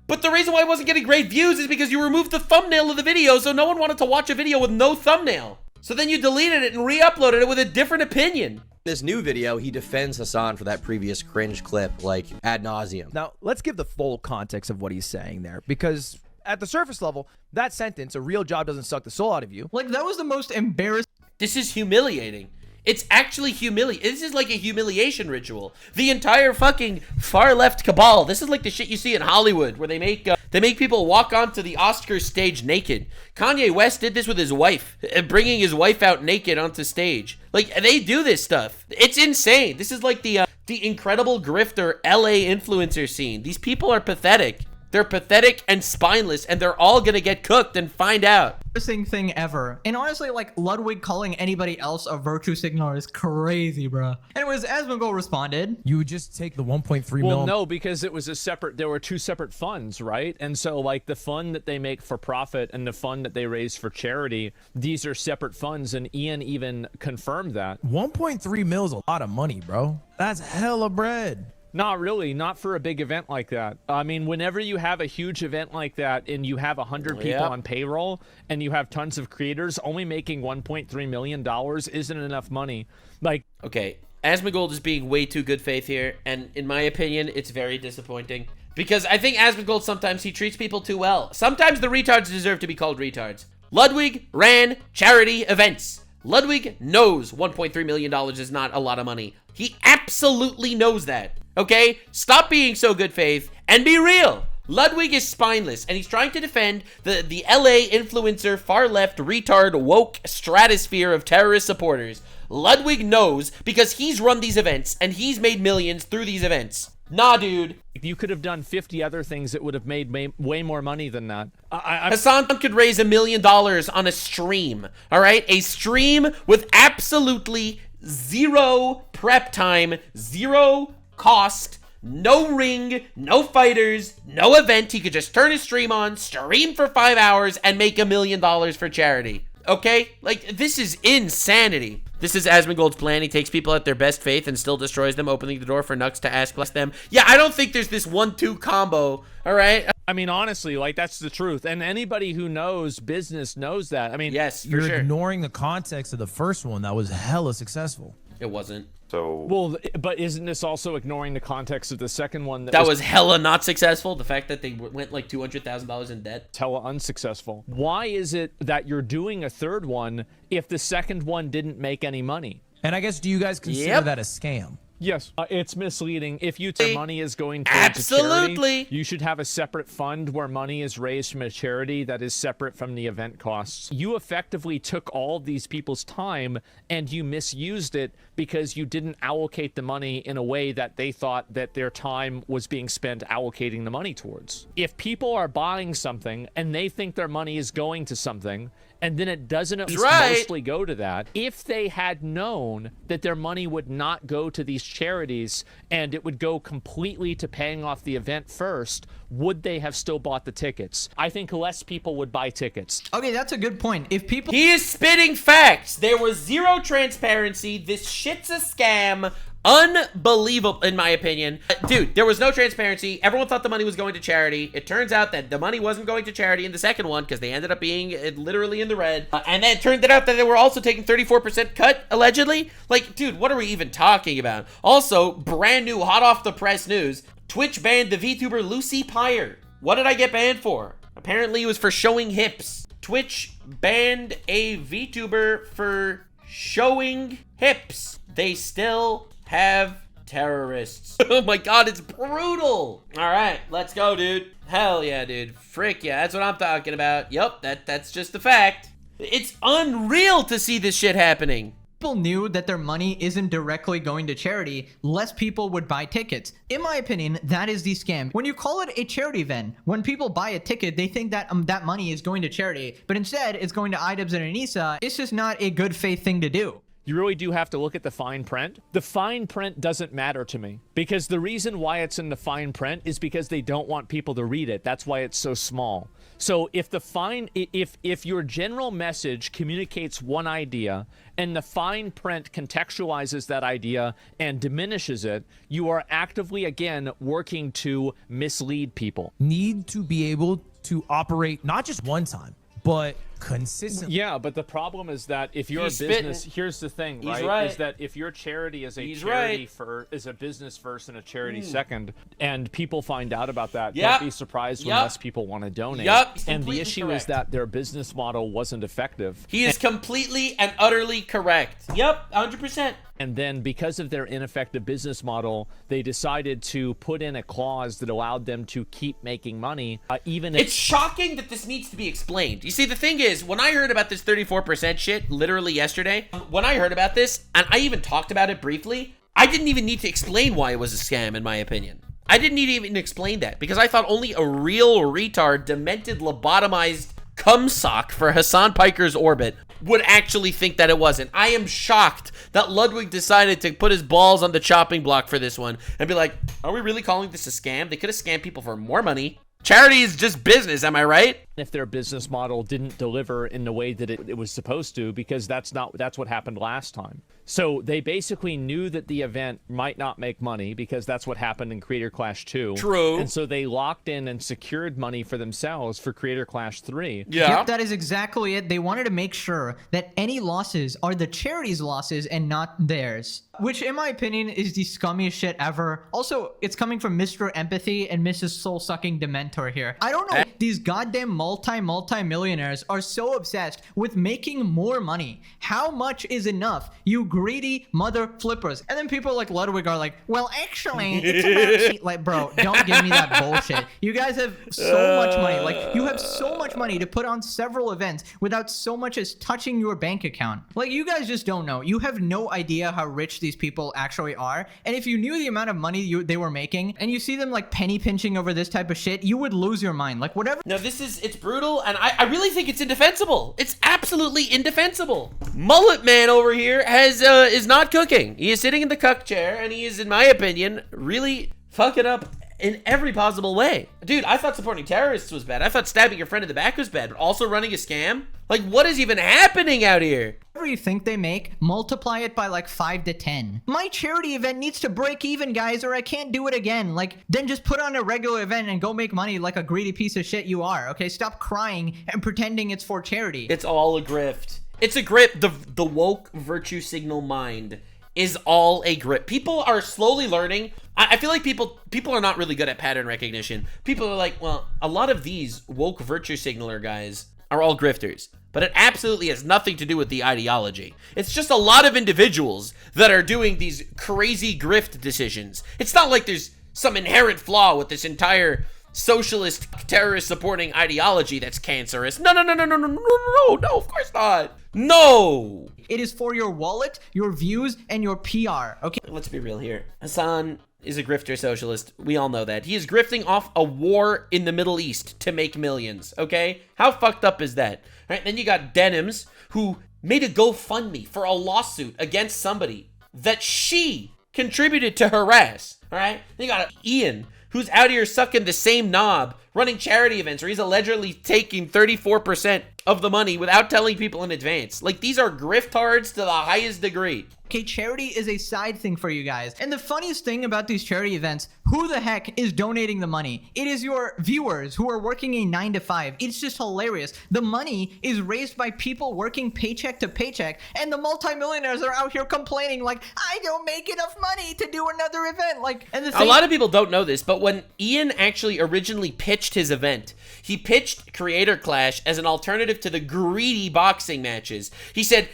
But the reason why it wasn't getting great views is because you removed the thumbnail of the video, so no one wanted to watch a video with no thumbnail. So then you deleted it and re-uploaded it with a different opinion. This new video, he defends Hasan for that previous cringe clip, like, ad nauseum. Now, let's give the full context of what he's saying there, because at the surface level, that sentence, a real job doesn't suck the soul out of you. Like, that was the most embarrassing. This is humiliating. It's actually humiliating. This is like a humiliation ritual. The entire fucking far left cabal. This is like the shit you see in Hollywood where they make people walk onto the Oscars stage naked. Kanye West did this with his wife, bringing his wife out naked onto stage. Like, they do this stuff. It's insane. This is like the incredible grifter LA influencer scene. These people are pathetic. They're pathetic and spineless, and they're all gonna get cooked and find out. Thing ever. And honestly, like, Ludwig calling anybody else a virtue signaler is crazy, bro. Anyways, Asmongold responded. You would just take the 1.3 Well, mil. no, because it was there were two separate funds, right? And so, like, the fund that they make for profit and the fund that they raise for charity, these are separate funds, and Ian even confirmed that. 1.3 mil is a lot of money, bro. That's hella bread. Not really, not for a big event like that. I mean, whenever you have a huge event like that and you have 100 people on payroll and you have tons of creators, only making $1.3 million isn't enough money. Like, okay, Asmongold is being way too good faith here, and in my opinion, it's very disappointing. Because I think Asmongold, sometimes he treats people too well. Sometimes the retards deserve to be called retards. Ludwig ran charity events. Ludwig knows $1.3 million is not a lot of money. He absolutely knows that. Okay? Stop being so good faith and be real. Ludwig is spineless, and he's trying to defend the LA influencer, far-left, retard, woke stratosphere of terrorist supporters. Ludwig knows because he's run these events, and he's made millions through these events. Nah, dude. you could have done 50 other things that would have made way more money than that. Hasan could raise $1 million on a stream, all right? A stream with absolutely zero prep time, zero cost, no ring, no fighters, no event. He could just turn his stream on, stream for 5 hours, and make $1 million for charity. Okay? Like, this is insanity. This is Asmongold's plan. He takes people at their best faith and still destroys them, opening the door for Nux to ask bless them. Yeah, I don't think there's this 1-2 combo, all right? I mean, honestly, like, that's the truth. And anybody who knows business knows that. I mean, yes, for you're sure. ignoring the context of the first one that was hella successful. It wasn't. So, well, but isn't this also ignoring the context of the second one that was hella not successful? The fact that they went like $200,000 in debt. Hella unsuccessful. Why is it that you're doing a third one if the second one didn't make any money? And I guess, do you guys consider that a scam? Yes, it's misleading. If you say money is going towards absolutely, charity, you should have a separate fund where money is raised from a charity that is separate from the event costs. You effectively took all of these people's time and you misused it because you didn't allocate the money in a way that they thought that their time was being spent allocating the money towards. If people are buying something and they think their money is going to something, and then it doesn't at least mostly go to that. If they had known that their money would not go to these charities and it would go completely to paying off the event first, would they have still bought the tickets? I think less people would buy tickets. Okay, that's a good point. If people... He is spitting facts. There was zero transparency. This shit's a scam. Unbelievable, in my opinion. Dude, there was no transparency. Everyone thought the money was going to charity. It turns out that the money wasn't going to charity in the second one because they ended up being literally in the red. And then it turned out that they were also taking 34% cut, allegedly. Like, dude, what are we even talking about? Also, brand new, hot off the press news, Twitch banned the VTuber Lucy Piker. What did I get banned for? Apparently it was for showing hips. Twitch banned a VTuber for showing hips. They still have terrorists. Oh my god, it's brutal. All right, let's go, dude. Hell yeah, dude. Frick yeah, that's what I'm talking about. Yup, that's just the fact. It's unreal to see this shit happening. People knew that their money isn't directly going to charity, less people would buy tickets. In my opinion, that is the scam. When you call it a charity event, when people buy a ticket, they think that that money is going to charity, but instead it's going to Idubbbz and Anissa. It's just not a good faith thing to do. You really do have to look at the fine print. The fine print doesn't matter to me because the reason why it's in the fine print is because they don't want people to read it. That's why it's so small. So if your general message communicates one idea and the fine print contextualizes that idea and diminishes it, you are actively, again, working to mislead people. Need to be able to operate not just one time, but consistently. Yeah, but the problem is that if you're a business, here's the thing, right? Is that if your charity is a charity is a business first and a charity second, and people find out about that, don't be surprised when less people want to donate. And the issue is that their business model wasn't effective. He is completely and utterly correct. Yep, 100%. And then because of their ineffective business model, they decided to put in a clause that allowed them to keep making money, even if... It's shocking that this needs to be explained. You see, the thing is, when I heard about this 34% shit, literally yesterday, when I heard about this, and I even talked about it briefly, I didn't even need to explain why it was a scam, in my opinion. I didn't need to even explain that, because I thought only a real retard, demented, lobotomized cum sock for Hasan Piker's orbit would actually think that it wasn't. I am shocked that Ludwig decided to put his balls on the chopping block for this one and be like, are we really calling this a scam? They could have scammed people for more money. Charity is just business, am I right? If their business model didn't deliver in the way that it was supposed to, because that's what happened last time. So they basically knew that the event might not make money because that's what happened in Creator Clash 2. True. And so they locked in and secured money for themselves for Creator Clash 3. Yeah. Yep, that is exactly it. They wanted to make sure that any losses are the charity's losses and not theirs. Which, in my opinion, is the scummiest shit ever. Also, it's coming from Mr. Empathy and Mrs. Soul-Sucking Dementor here. I don't know. These goddamn multi-millionaires are so obsessed with making more money. How much is enough? You greedy mother flippers. And then people like Ludwig are like, well, actually, it's about like, bro, don't give me that bullshit. You guys have so much money. Like, you have so much money to put on several events without so much as touching your bank account. Like, you guys just don't know. You have no idea how rich these people actually are. And if you knew the amount of money they were making, and you see them like penny pinching over this type of shit, you would lose your mind. Like, whatever. No, it's brutal, and I really think it's indefensible. It's absolutely indefensible. Mullet Man over here is not cooking. He is sitting in the cuck chair, and he is, in my opinion, really fucking up in every possible way. Dude, I thought supporting terrorists was bad. I thought stabbing your friend in the back was bad, but also running a scam? Like, what is even happening out here? Whatever you think they make, multiply it by like 5 to 10. My charity event needs to break even, guys, or I can't do it again. Like, then just put on a regular event and go make money like a greedy piece of shit you are, okay? Stop crying and pretending it's for charity. It's all a grift. It's a grip. The woke virtue signal mind is all a grip. People are slowly learning. I feel like people are not really good at pattern recognition. People are like, well, a lot of these woke virtue signaler guys are all grifters. But it absolutely has nothing to do with the ideology. It's just a lot of individuals that are doing these crazy grift decisions. It's not like there's some inherent flaw with this entire socialist terrorist supporting ideology that's cancerous. No, of course not. No. It is for your wallet, your views, and your PR, okay? Let's be real here. Hasan is a grifter socialist. We all know that. He is grifting off a war in the Middle East to make millions, okay? How fucked up is that? All right, then you got Denims, who made a GoFundMe for a lawsuit against somebody that she contributed to harass, all right? Then you got Ian, who's out here sucking the same knob, running charity events where he's allegedly taking 34% of the money without telling people in advance. Like, these are griftards to the highest degree. Okay, charity is a side thing for you guys. And the funniest thing about these charity events, who the heck is donating the money? It is your viewers who are working a 9 to 5. It's just hilarious. The money is raised by people working paycheck to paycheck, and the multimillionaires are out here complaining like, I don't make enough money to do another event. Like, and the thing, a lot of people don't know this, but when Ian actually originally pitched his event, he pitched Creator Clash as an alternative to the greedy boxing matches. He said,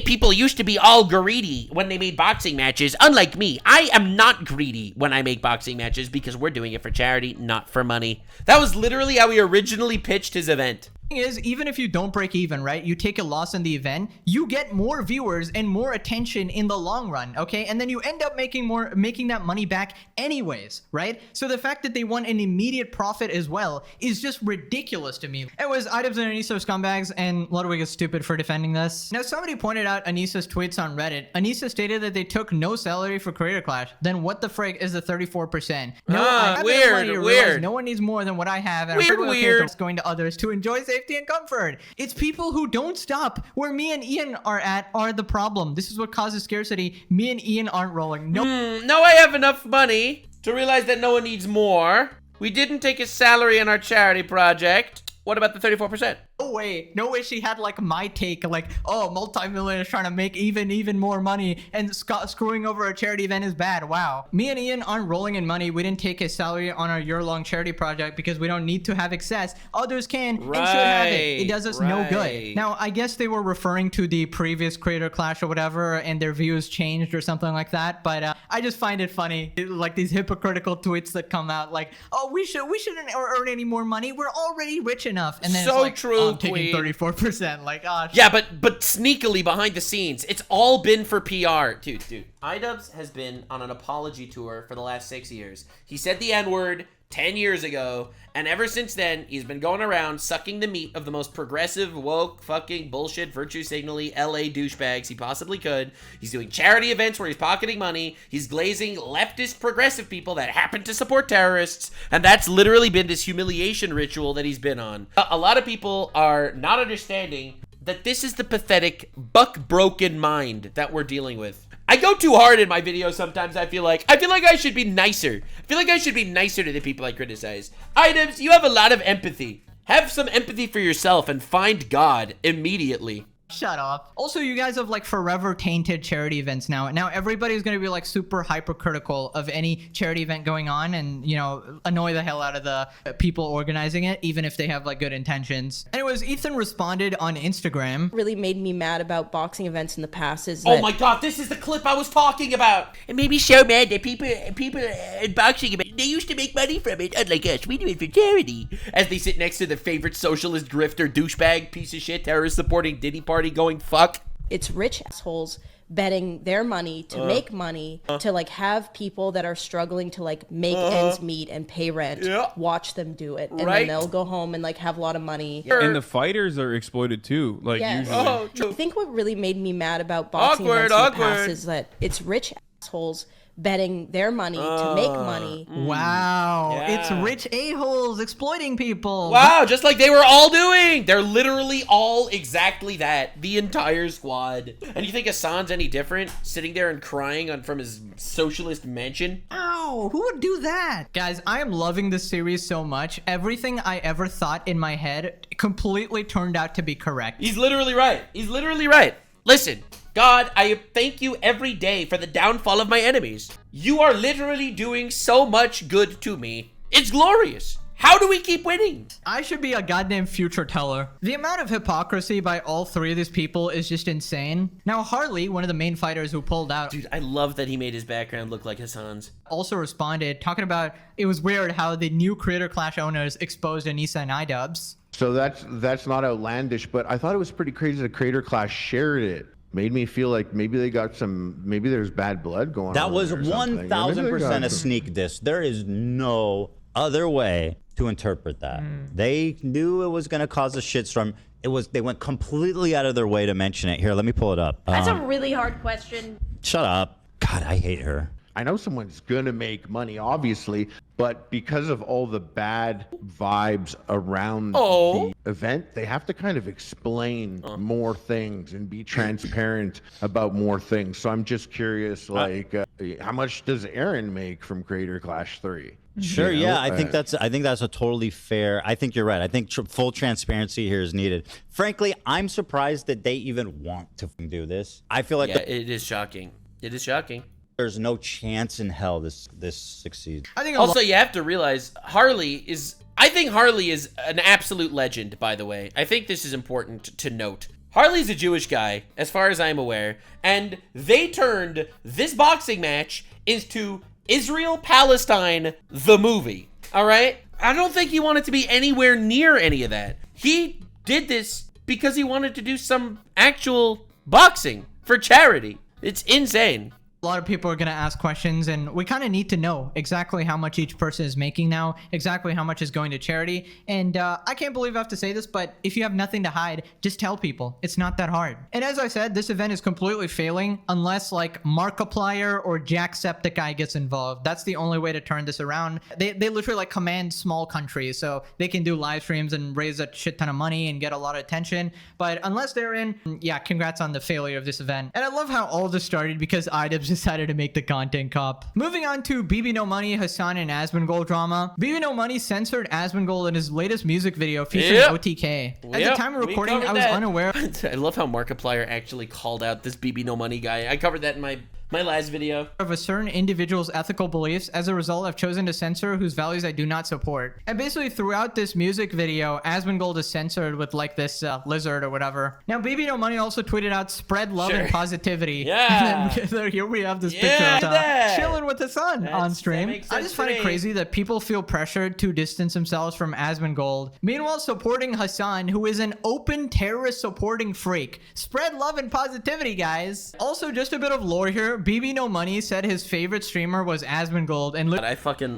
people used to be all greedy when they made boxing matches. Unlike me, I am not greedy when I make boxing matches because we're doing it for charity, not for money. That was literally how he originally pitched his event. Is even if you don't break even, right, you take a loss in the event, you get more viewers and more attention in the long run, okay? And then you end up making that money back anyways, right? So the fact that they want an immediate profit as well is just ridiculous to me. It was Idubbbz and Anissa scumbags, and Ludwig is stupid for defending this. Now, somebody pointed out Anissa's tweets on Reddit. Anissa stated that they took no salary for Creator Clash. Then what the frig is the 34%? No, I have enough money to realize no one needs more than what I have, and I'm weird. Going to others to enjoy safety and comfort. It's people who don't stop where me and Ian are at are the problem. This is what causes scarcity. Me and Ian aren't rolling. No, I have enough money to realize that no one needs more. We didn't take a salary in our charity project. What about the 34%? No way she had like my take, like, oh, multi-millionaires trying to make even more money and screwing over a charity event is bad. Wow. Me and Ian aren't rolling in money. We didn't take a salary on our year-long charity project because we don't need to have excess. Others can and should have it. It does us no good. Now, I guess they were referring to the previous Creator Clash or whatever, and their views changed or something like that. But I just find it funny, like these hypocritical tweets that come out like, oh, we shouldn't earn any more money. We're already rich enough. And then so it's like, true. I'm taking 34%. Like, gosh. Yeah, but sneakily behind the scenes, it's all been for PR. Dude. Idubbbz has been on an apology tour for the last 6 years. He said the N-word 10 years ago, and ever since then, he's been going around sucking the meat of the most progressive, woke, fucking bullshit, virtue signally LA douchebags he possibly could. He's doing charity events where he's pocketing money. He's glazing leftist progressive people that happen to support terrorists, and that's literally been this humiliation ritual that he's been on. A lot of people are not understanding that this is the pathetic, buck-broken mind that we're dealing with. I go too hard in my videos sometimes. I feel like I should be nicer. I feel like I should be nicer to the people I criticize. Idubbbz, you have a lot of empathy. Have some empathy for yourself and find God immediately. Shut up. Also, you guys have like forever tainted charity events now. Now everybody's going to be like super hypercritical of any charity event going on and, you know, annoy the hell out of the people organizing it, even if they have like good intentions. Anyways, Ethan responded on Instagram. Really made me mad about boxing events in the past is oh my god, this is the clip I was talking about. It made me so mad that people in boxing events, they used to make money from it, unlike us. We do it for charity. As they sit next to the favorite socialist grifter douchebag piece of shit terrorist supporting Diddy party going fuck. It's rich assholes betting their money to make money to like have people that are struggling to like make ends meet and pay rent watch them do it, and then they'll go home and like have a lot of money. And the fighters are exploited too, like usually. I think what really made me mad about boxing events in the past is that it's rich assholes betting their money to make money. Wow. Yeah. It's rich a-holes exploiting people. Wow, just like they were all doing. They're literally all exactly that. The entire squad. And you think Hasan's any different? Sitting there and crying from his socialist mansion? Ow, who would do that? Guys, I am loving this series so much. Everything I ever thought in my head completely turned out to be correct. He's literally right. He's literally right. Listen. God, I thank you every day for the downfall of my enemies. You are literally doing so much good to me. It's glorious. How do we keep winning? I should be a goddamn future teller. The amount of hypocrisy by all three of these people is just insane. Now, Harley, one of the main fighters who pulled out... Dude, I love that he made his background look like Hasan's. Also responded, talking about it was weird how the new Creator Clash owners exposed Anissa and Idubbbz. So that's not outlandish, but I thought it was pretty crazy that Creator Clash shared it. Made me feel like maybe they got maybe there's bad blood going on. That was 1,000% a sneak diss. There is no other way to interpret that. They knew it was going to cause a shitstorm. They went completely out of their way to mention it. Here, let me pull it up. That's a really hard question. Shut up. God, I hate her. I know someone's going to make money, obviously, but because of all the bad vibes around the event, they have to kind of explain more things and be transparent about more things. So I'm just curious, like, how much does Aaron make from Creator Clash 3? Sure, yeah, I think that's a totally fair. I think you're right. I think full transparency here is needed. Frankly, I'm surprised that they even want to do this. I feel like it is shocking. It is shocking. There's no chance in hell this succeeds. I think also you have to realize Harley is an absolute legend, by the way. I think this is important to note. Harley's a Jewish guy, as far as I'm aware, and they turned this boxing match into Israel-Palestine, the movie. All right? I don't think he wanted to be anywhere near any of that. He did this because he wanted to do some actual boxing for charity. It's insane. A lot of people are going to ask questions, and we kind of need to know exactly how much each person is making now, exactly how much is going to charity. And I can't believe I have to say this, but if you have nothing to hide, just tell people. It's not that hard. And as I said, this event is completely failing unless like Markiplier or Jacksepticeye gets involved. That's the only way to turn this around. They literally like command small countries, so they can do live streams and raise a shit ton of money and get a lot of attention. But unless they're in, yeah, congrats on the failure of this event. And I love how all this started because Idubbbz decided to make the content cop. Moving on to BB No Money, Hassan, and Asmongold drama. BB No Money censored Asmongold in his latest music video featuring OTK. At the time of recording, I was unaware. I love how Markiplier actually called out this BB No Money guy. I covered that in my last video. Of a certain individual's ethical beliefs. As a result, I've chosen to censor whose values I do not support. And basically throughout this music video, Asmongold is censored with like this lizard or whatever. Now, BB No Money also tweeted out spread love and positivity. Yeah. And then, here we have this picture of chilling with the sun on stream. I just find it crazy that people feel pressured to distance themselves from Asmongold. Meanwhile, supporting Hassan, who is an open terrorist supporting freak. Spread love and positivity, guys. Also, just a bit of lore here. BB No Money said his favorite streamer was Asmongold, and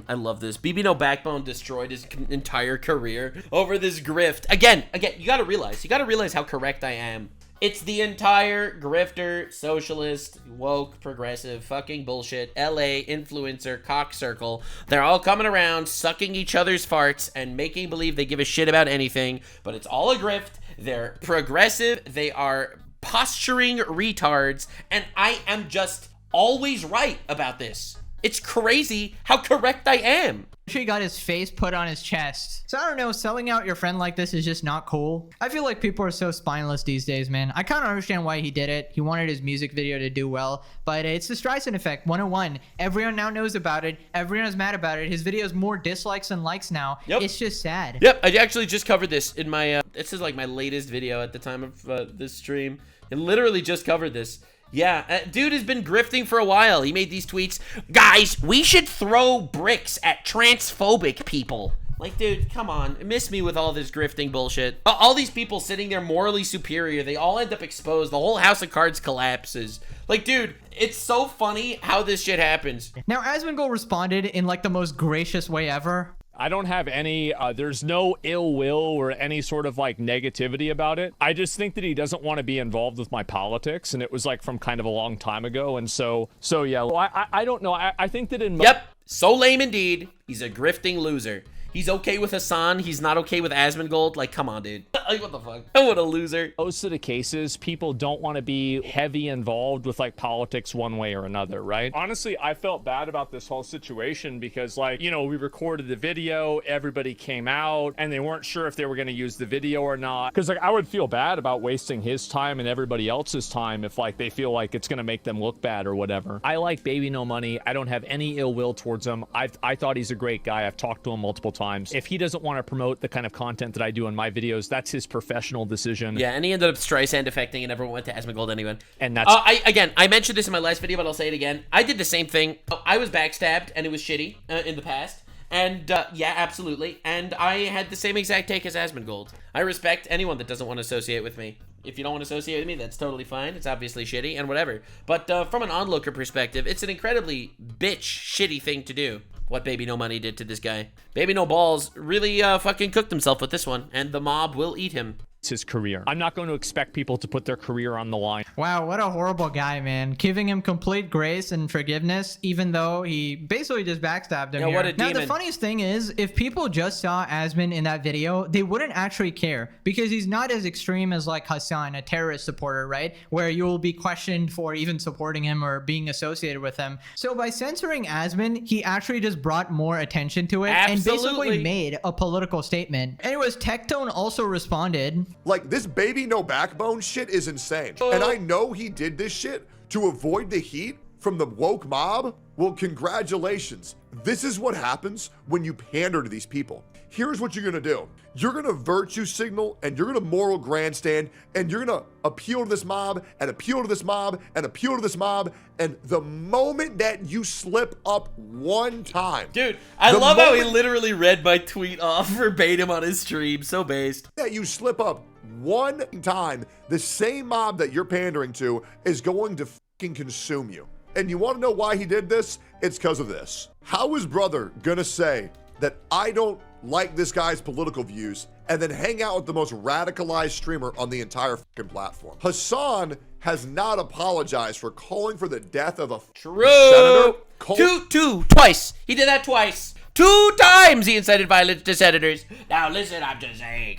I love this. BB No Backbone destroyed his entire career over this grift. Again, you gotta realize how correct I am. It's the entire grifter, socialist, woke, progressive, fucking bullshit, LA, influencer, cock circle. They're all coming around, sucking each other's farts, and making believe they give a shit about anything, but it's all a grift. They're progressive, they are posturing retards, and I am just always right about this. It's crazy how correct I am. He got his face put on his chest. So I don't know, selling out your friend like this is just not cool. I feel like people are so spineless these days, man. I kind of understand why he did it. He wanted his music video to do well, but it's the Streisand effect 101. Everyone now knows about it. Everyone is mad about it. His video has more dislikes than likes now. Yep. It's just sad. Yep, I actually just covered this in my, this is like my latest video at the time of this stream. I literally just covered this. Yeah, dude has been grifting for a while. He made these tweets. Guys, we should throw bricks at transphobic people. Like, dude, come on. Miss me with all this grifting bullshit. All these people sitting there morally superior, they all end up exposed. The whole house of cards collapses. Like, dude, it's so funny how this shit happens. Now, Asmongold responded in like the most gracious way ever. I don't have any, there's no ill will or any sort of like negativity about it. I just think that he doesn't want to be involved with my politics, and it was like from kind of a long time ago. And so yeah, well, I don't know. I think that in... Yep, so lame indeed. He's a grifting loser. He's okay with Hassan. He's not okay with Asmongold. Like, come on, dude. Like, what the fuck? What a loser. Most of the cases, people don't want to be heavy involved with, like, politics one way or another, right? Honestly, I felt bad about this whole situation because, like, you know, we recorded the video, everybody came out, and they weren't sure if they were going to use the video or not. Because, like, I would feel bad about wasting his time and everybody else's time if, like, they feel like it's going to make them look bad or whatever. I like Baby No Money. I don't have any ill will towards him. I thought he's a great guy. I've talked to him multiple times. If he doesn't want to promote the kind of content that I do in my videos, that's his professional decision. Yeah, and he ended up Streisand affecting and everyone went to Asmongold anyway. And that's... I mentioned this in my last video, but I'll say it again. I did the same thing. I was backstabbed, and it was shitty in the past. And, yeah, absolutely. And I had the same exact take as Asmongold. I respect anyone that doesn't want to associate with me. If you don't want to associate with me, that's totally fine. It's obviously shitty and whatever. But from an onlooker perspective, it's an incredibly shitty thing to do. What Baby No Money did to this guy. Baby No Balls really fucking cooked himself with this one, and the mob will eat him. his career. I'm not going to expect people to put their career on the line. Wow, what a horrible guy, man. Giving him complete grace and forgiveness, even though he basically just backstabbed him here. What a now, demon. the funniest thing is, if people just saw Asmon in that video, they wouldn't actually care, because he's not as extreme as like Hasan, a terrorist supporter, right? Where you will be questioned for even supporting him or being associated with him. So by censoring Asmon, he actually just brought more attention to it and basically made a political statement. Anyways, Tectone also responded. Like, this baby no backbone shit is insane. And I know he did this shit to avoid the heat from the woke mob. Well, congratulations. This is what happens when you pander to these people. Here's what you're gonna do. You're gonna virtue signal, and you're gonna moral grandstand, and you're gonna appeal to this mob, and appeal to this mob, and appeal to this mob, and the moment that you slip up one time. Dude, I love how he literally read my tweet off verbatim on his stream. So based. That you slip up one time, the same mob that you're pandering to is going to fucking consume you. And you want to know why he did this? It's because of this. How is brother gonna say that I don't like this guy's political views and then hang out with the most radicalized streamer on the entire fucking platform? Hasan has not apologized for calling for the death of a senator. Twice. He did that twice. 2 times he incited violence to senators. Now listen, I'm just saying.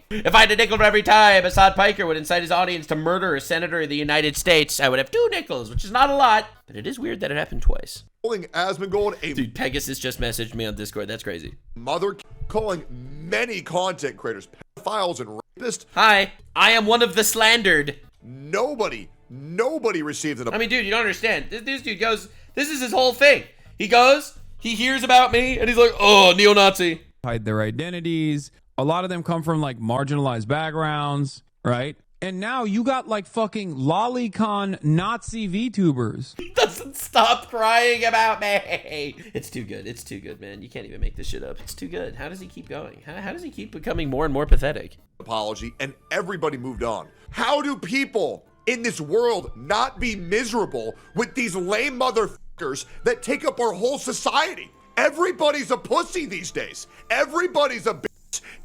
If I had a nickel for every time Assad Piker would incite his audience to murder a senator of the United States, I would have 2 nickels, which is not a lot, but it is weird that it happened twice. Calling Asmongold a Dude, Pegasus just messaged me on Discord. That's crazy. mother, calling many content creators pedophiles and rapists. Hi, I am one of the slandered. Nobody received an. I mean, dude, you don't understand. This dude goes, this is his whole thing. He goes, he hears about me, and he's like, oh, neo-Nazi. Hide their identities. A lot of them come from like marginalized backgrounds, right? And now you got like fucking lolicon Nazi VTubers. He doesn't stop crying about me. It's too good. It's too good, man. You can't even make this shit up. It's too good. How does he keep going? How does he keep becoming more and more pathetic? Apology, and everybody moved on. How do people in this world not be miserable with these lame motherfuckers that take up our whole society? Everybody's a pussy these days. Everybody's a bitch.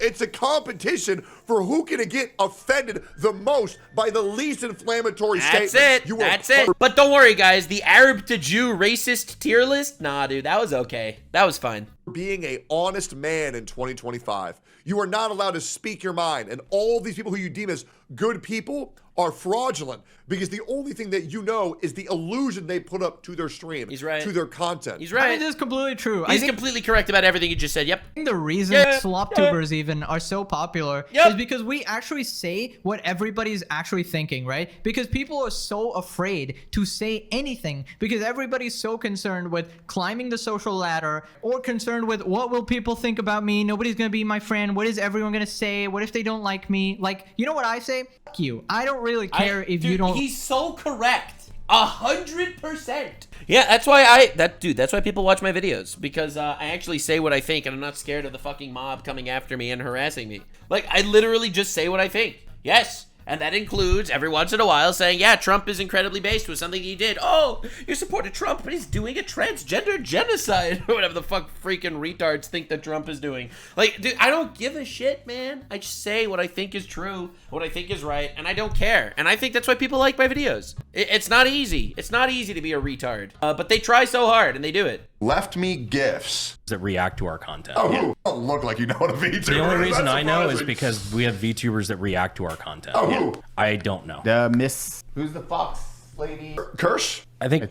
It's a competition for who can get offended the most by the least inflammatory statement. That's it. But don't worry, guys. The Arab to Jew racist tier list? Nah, dude, that was okay. That was fine. Being a honest man in 2025. You are not allowed to speak your mind. And all these people who you deem as good people are fraudulent because the only thing that you know is the illusion they put up to their stream. He's right. To their content. He's right. I mean, this is completely true. He's completely correct about everything you just said. Yep. I think the reason sloptubers even are so popular is because we actually say what everybody's actually thinking, right? Because people are so afraid to say anything because everybody's so concerned with climbing the social ladder or concerned with what will people think about me? Nobody's going to be my friend. What is everyone going to say? What if they don't like me? Like, you know what I say? Fuck you. I don't really care if you don't. He's so correct. 100%. Yeah, that's why that's why people watch my videos, because I actually say what I think and I'm not scared of the fucking mob coming after me and harassing me. Like, I literally just say what I think. Yes. And that includes every once in a while saying, yeah, Trump is incredibly based with something he did. Oh, you supported Trump, but he's doing a transgender genocide. Or whatever the fuck freaking retards think that Trump is doing. Like, dude, I don't give a shit, man. I just say what I think is true, what I think is right, and I don't care. And I think that's why people like my videos. It's not easy. It's not easy to be a retard. But they try so hard, and they do it. Left me gifts that react to our content. Oh, you don't look like you know what a VTuber is. The only reason I know is because we have VTubers that react to our content. Oh, who? I don't know. Miss. Who's the fox lady? Kirsch? I think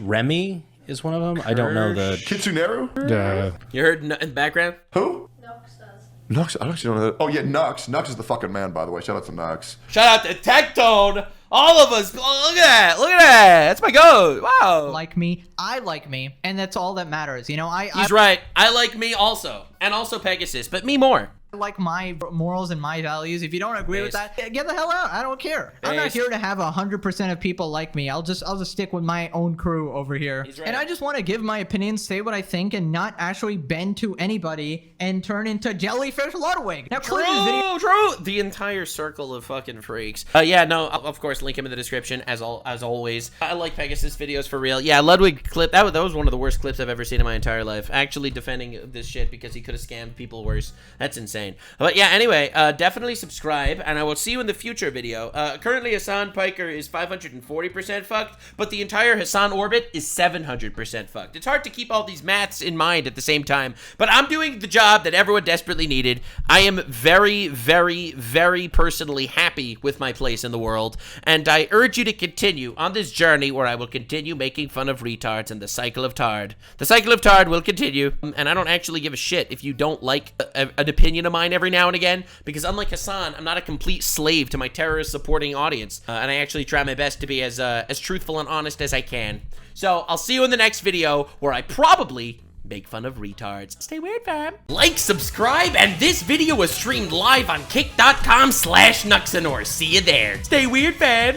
Remy is one of them. I don't know the. Kitsuneru? You heard in the background? Who? Nux, I actually don't know that. Oh yeah, Nux. Nux is the fucking man, by the way. Shout out to Nux. Shout out to Tectone. All of us. Oh, look at that. Look at that. That's my goat. Wow. Like me. I like me. And that's all that matters. You know, He's right. I like me also. And also Pegasus, but me more. I like my morals and my values. If you don't agree with that, get the hell out. I don't care. I'm not here to have 100% of people like me. I'll just stick with my own crew over here. Right. And I just want to give my opinions, say what I think, and not actually bend to anybody and turn into jellyfish Ludwig. Now, True. The entire circle of fucking freaks. Yeah, no, I'll, of course, link him in the description as always. I like Pegasus videos for real. Yeah, Ludwig clip. That was one of the worst clips I've ever seen in my entire life. Actually defending this shit because he could have scammed people worse. That's insane. insane. But yeah, anyway, definitely subscribe, and I will see you in the future video. Currently, Hassan Piker is 540% fucked, but the entire Hassan orbit is 700% fucked. It's hard to keep all these maths in mind at the same time, but I'm doing the job that everyone desperately needed. I am very, very, very personally happy with my place in the world, and I urge you to continue on this journey where I will continue making fun of retards and the cycle of tard. The cycle of tard will continue, and I don't actually give a shit if you don't like an opinion of mine every now and again, because unlike Hassan, I'm not a complete slave to my terrorist supporting audience, and I actually try my best to be as truthful and honest as I can. So I'll see you in the next video where I probably make fun of retards. Stay weird, fam. Like, subscribe, and this video was streamed live on kick.com/Nuxanor. See you there. Stay weird, fam.